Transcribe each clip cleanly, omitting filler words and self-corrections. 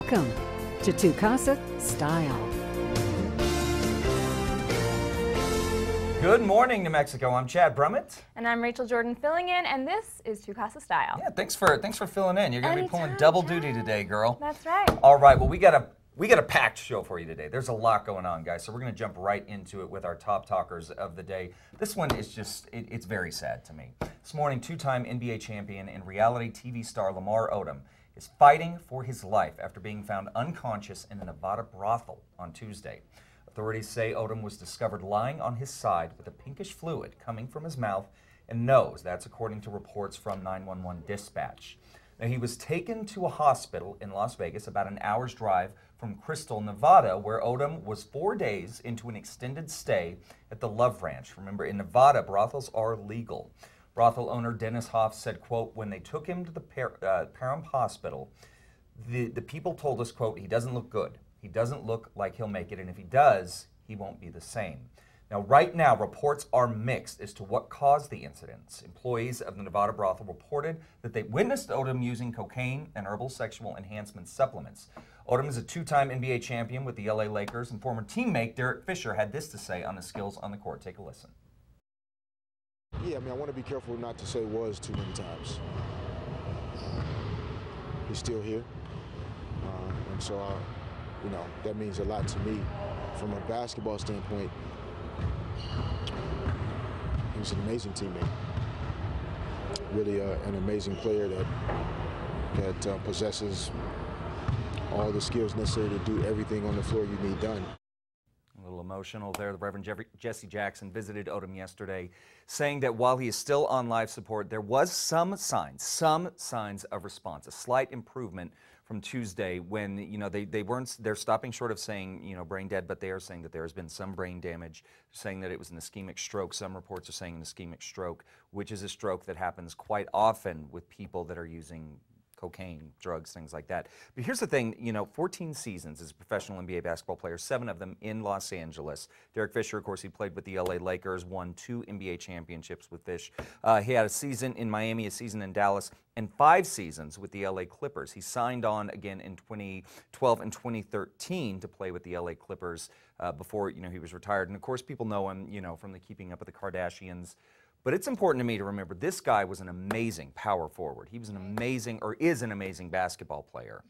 Welcome to Tu Casa Style. Good morning, New Mexico. I'm Chad Brummett. And I'm Rachel Jordan filling in, and this is Tu Casa Style. Yeah, thanks for filling in. You're going to be pulling double duty today, girl. That's right. All right, well, we got a packed show for you today. There's a lot going on, guys, so we're going to jump right into it with our top talkers of the day. This one is just, it's very sad to me. This morning, two-time NBA champion and reality TV star Lamar Odom is fighting for his life after being found unconscious in a Nevada brothel on Tuesday. Authorities say Odom was discovered lying on his side with a pinkish fluid coming from his mouth and nose. That's according to reports from 911 dispatch. Now, he was taken to a hospital in Las Vegas, about an hour's drive from Crystal, Nevada, where Odom was 4 days into an extended stay at the Love Ranch. Remember, in Nevada, brothels are legal. Brothel owner Dennis Hoff said, quote, when they took him to the Parham Hospital, the people told us, quote, he doesn't look good. He doesn't look like he'll make it, and if he does, he won't be the same. Now, right now, reports are mixed as to what caused the incidents. Employees of the Nevada brothel reported that they witnessed Odom using cocaine and herbal sexual enhancement supplements. Odom is a two-time NBA champion with the LA Lakers, and former teammate Derek Fisher had this to say on his skills on the court. Take a listen. Yeah, I mean, I want to be careful not to say was too many times. He's still here, and so you know, that means a lot to me. From a basketball standpoint, he was an amazing teammate. Really an amazing player that possesses all the skills necessary to do everything on the floor you need done. A little emotional there. The Reverend Jesse Jackson visited Odom yesterday, saying that while he is still on life support, there was some signs of response, a slight improvement from Tuesday when, you know, they're stopping short of saying, you know, brain dead, but they are saying that there has been some brain damage, saying that it was an ischemic stroke. Some reports are saying an ischemic stroke, which is a stroke that happens quite often with people that are using cocaine, drugs, things like that. But here's the thing, you know, 14 seasons as a professional NBA basketball player, 7 of them in Los Angeles. Derek Fisher, of course, he played with the LA Lakers, won 2 NBA championships with Fish. He had a season in Miami, a season in Dallas, and 5 seasons with the LA Clippers. He signed on again in 2012 and 2013 to play with the LA Clippers before, you know, he was retired. And of course, people know him, you know, from the Keeping Up with the Kardashians. But it's important to me to remember this guy was an amazing power forward. He was an amazing, or is an amazing basketball player.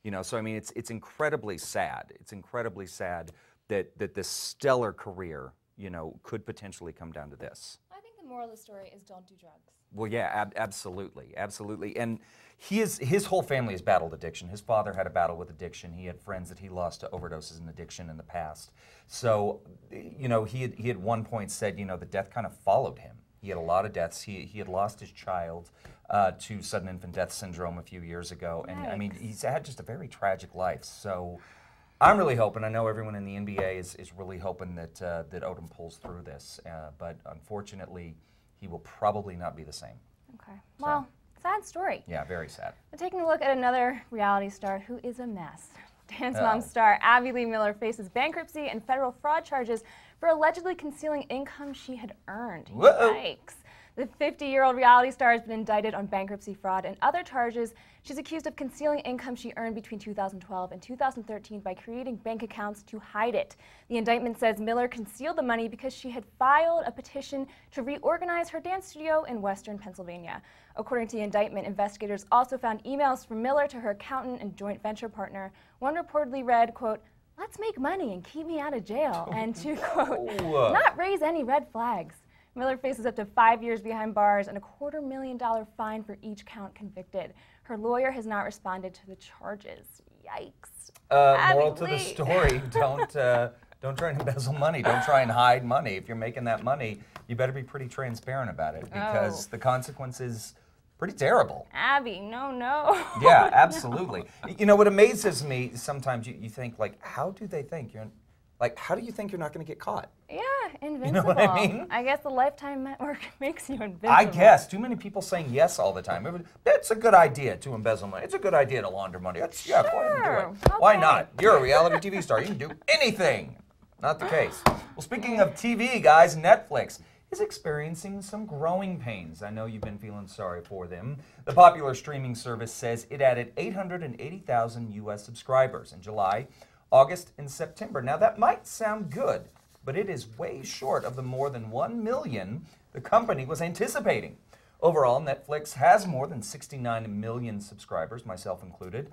You know, so I mean, it's incredibly sad. It's incredibly sad that this stellar career, you know, could potentially come down to this. I think the moral of the story is don't do drugs. Well, yeah, absolutely, absolutely. And his whole family has battled addiction. His father had a battle with addiction. He had friends that he lost to overdoses and addiction in the past. So, you know, he had at one point said, you know, the death kind of followed him. He had a lot of deaths. He had lost his child to sudden infant death syndrome a few years ago. And I mean, he's had just a very tragic life. So I'm really hoping, I know everyone in the NBA is really hoping that Odom pulls through this. But unfortunately, he will probably not be the same. Okay. Well, sad story. Yeah, very sad. We're taking a look at another reality star who is a mess. Dance Mom star Abby Lee Miller faces bankruptcy and federal fraud charges for allegedly concealing income she had earned. Yikes. The 50-year-old reality star has been indicted on bankruptcy fraud and other charges. She's accused of concealing income she earned between 2012 and 2013 by creating bank accounts to hide it. The indictment says Miller concealed the money because she had filed a petition to reorganize her dance studio in Western Pennsylvania. According to the indictment, investigators also found emails from Miller to her accountant and joint venture partner. One reportedly read, quote, "Let's make money and keep me out of jail," and to, quote, "not raise any red flags." Miller faces up to 5 years behind bars and a $250,000 fine for each count convicted. Her lawyer has not responded to the charges. Yikes. Moral to the story, don't try and embezzle money. Don't try and hide money. If you're making that money, you better be pretty transparent about it because the consequences pretty terrible. Abby, no. Yeah, absolutely. You know, what amazes me sometimes, you think, like, how do they think you're, like, how do you think you're not going to get caught? Yeah, invincible. You know what I mean? I guess the Lifetime Network makes you invincible. I guess. Too many people saying yes all the time. It's a good idea to embezzle money. It's a good idea to launder money. Yeah, go ahead and do it. Okay. Why not? You're a reality TV star. You can do anything. Not the case. Well, speaking of TV, guys, Netflix is experiencing some growing pains. I know you've been feeling sorry for them. The popular streaming service says it added 880,000 U.S. subscribers in July, August, and September. Now, that might sound good, but it is way short of the more than 1 million the company was anticipating. Overall, Netflix has more than 69 million subscribers, myself included,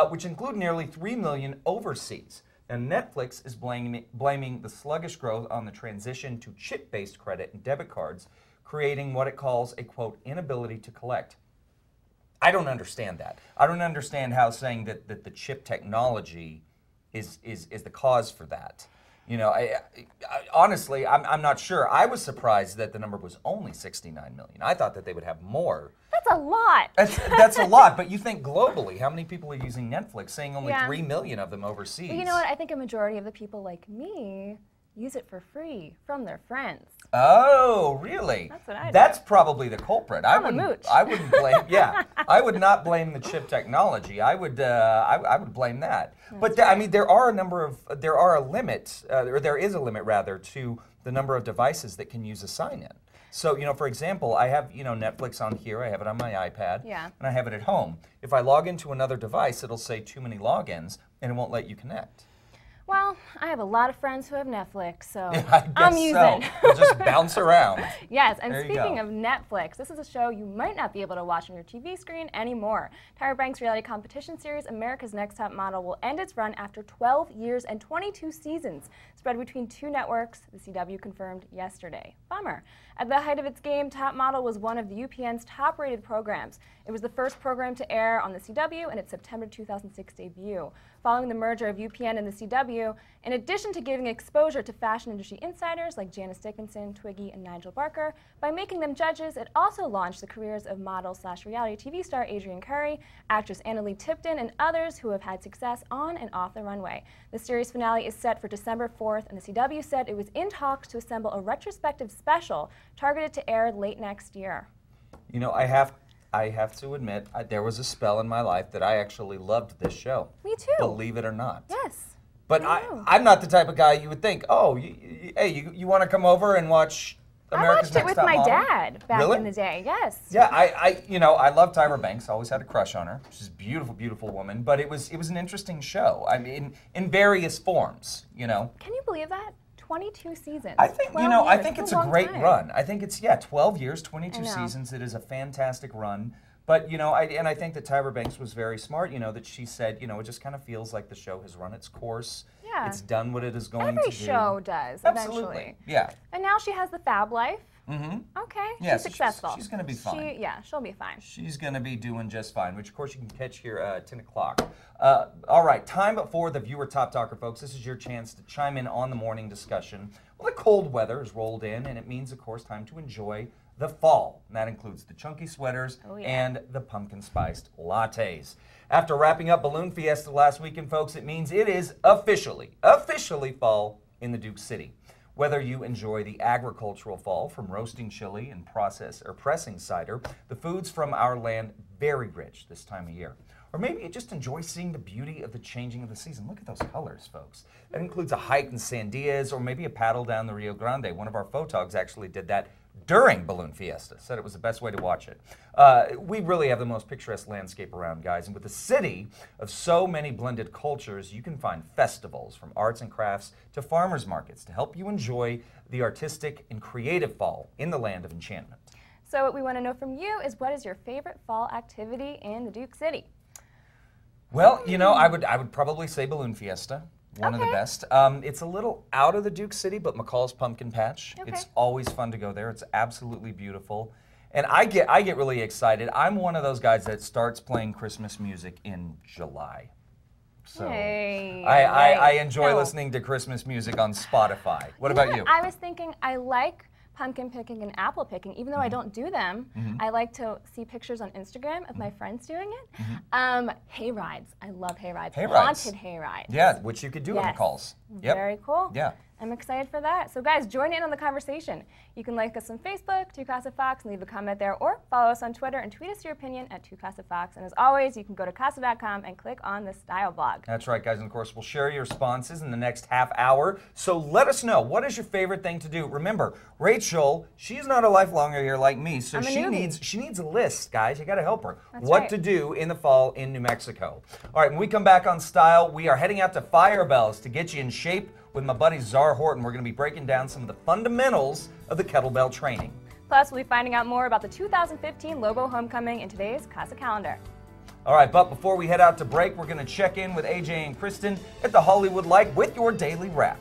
which include nearly 3 million overseas. Now, Netflix is blaming the sluggish growth on the transition to chip-based credit and debit cards, creating what it calls a, quote, inability to collect. I don't understand that. I don't understand how saying that the chip technology is the cause for that. You know, I honestly, I'm not sure. I was surprised that the number was only 69 million. I thought that they would have more. That's a lot. That's a lot, but you think globally, how many people are using Netflix, saying only 3 million of them overseas? But you know what? I think a majority of the people like me use it for free from their friends. Oh, really? That's what I do. That's probably the culprit. I'm a mooch. I wouldn't blame. Yeah, I would not blame the chip technology. I would blame that. But I mean, there is a limit rather to the number of devices that can use a sign-in. So, you know, for example, I have, you know, Netflix on here, I have it on my iPad, and I have it at home. If I log into another device, it'll say too many logins, and it won't let you connect. Well, I have a lot of friends who have Netflix, so I'm using. We'll just bounce around. Yes, and There you speaking go. of Netflix, this is a show you might not be able to watch on your TV screen anymore. Tyra Banks' reality competition series, America's Next Top Model, will end its run after 12 years and 22 seasons, spread between 2 networks, the CW confirmed yesterday. Bummer. At the height of its game, Top Model was one of the UPN's top-rated programs. It was the first program to air on the CW in its September 2006 debut. Following the merger of UPN and the CW, in addition to giving exposure to fashion industry insiders like Janice Dickinson, Twiggy, and Nigel Barker, by making them judges, it also launched the careers of model/reality TV star Adrienne Curry, actress Annalee Tipton, and others who have had success on and off the runway. The series finale is set for December 4th, and the CW said it was in talks to assemble a retrospective special targeted to air late next year. You know, I have to admit, there was a spell in my life that I actually loved this show. Me too. Believe it or not. Yes. But I'm not the type of guy you would think, oh, hey, you want to come over and watch America's I Next watched it with Top my Model? dad back Really? in the day, yes. Yeah, I love Tyra Banks. Always had a crush on her. She's a beautiful, beautiful woman. But it was an interesting show. I mean, in various forms, you know. Can you believe that? 22 seasons. I think, you know, I think it's a great time. run. I think it's, 12 years, 22 seasons. It is a fantastic run. But, you know, I think that Tyra Banks was very smart, you know, that she said, you know, it just kind of feels like the show has run its course. Yeah. It's done what it is going to do. Every show does, Absolutely. eventually. Yeah. And now she has the Fab Life. Mm-hmm. Okay, Yeah, she's successful. She's going to be fine. She'll be fine. She's going to be doing just fine, which, of course, you can catch here at 10 o'clock. All right, time for the Viewer Top Talker, folks. This is your chance to chime in on the morning discussion. Well, the cold weather has rolled in, and it means, of course, time to enjoy the fall. And that includes the chunky sweaters and the pumpkin spiced lattes. After wrapping up Balloon Fiesta last weekend, folks, it means it is officially fall in the Duke City. Whether you enjoy the agricultural fall from roasting chili and pressing cider, the foods from our land very rich this time of year. Or maybe you just enjoy seeing the beauty of the changing of the season. Look at those colors, folks. That includes a hike in Sandias or maybe a paddle down the Rio Grande. One of our photogs actually did that during Balloon Fiesta, said it was the best way to watch it. We really have the most picturesque landscape around, guys, and with the city of so many blended cultures, you can find festivals from arts and crafts to farmers markets to help you enjoy the artistic and creative fall in the land of enchantment. So what we want to know from you is, what is your favorite fall activity in the Duke City? Well, you know, I would probably say Balloon Fiesta. One of the best. It's a little out of the Duke City, but McCall's Pumpkin Patch. Okay. It's always fun to go there. It's absolutely beautiful. And I get really excited. I'm one of those guys that starts playing Christmas music in July. So I enjoy listening to Christmas music on Spotify. What about you? I was thinking, I like pumpkin picking and apple picking, even though I don't do them. I like to see pictures on Instagram of my friends doing it. Hay rides. I love hay rides. Haunted hay rides. Yeah, which you could do at McCall's. Very cool. Yeah. I'm excited for that. So guys, join in on the conversation. You can like us on Facebook, 2 Casa Fox, and leave a comment there, or follow us on Twitter and tweet us your opinion at 2 Casa Fox. And as always, you can go to casa.com and click on the Style blog. That's right, guys. And of course, we'll share your responses in the next half hour. So let us know, what is your favorite thing to do? Remember, Rachel, she's not a lifelong here like me, so she needs a list, guys. You got to help her. That's what right. to do in the fall in New Mexico. All right, when we come back on Style, we are heading out to Fire Bells to get you in shape with my buddy Czar Horton. We're going to be breaking down some of the fundamentals of the kettlebell training. Plus, we'll be finding out more about the 2015 Lobo Homecoming in today's Casa Calendar. All right, but before we head out to break, we're going to check in with AJ and Kristen at the Hollywood Light with your daily wrap.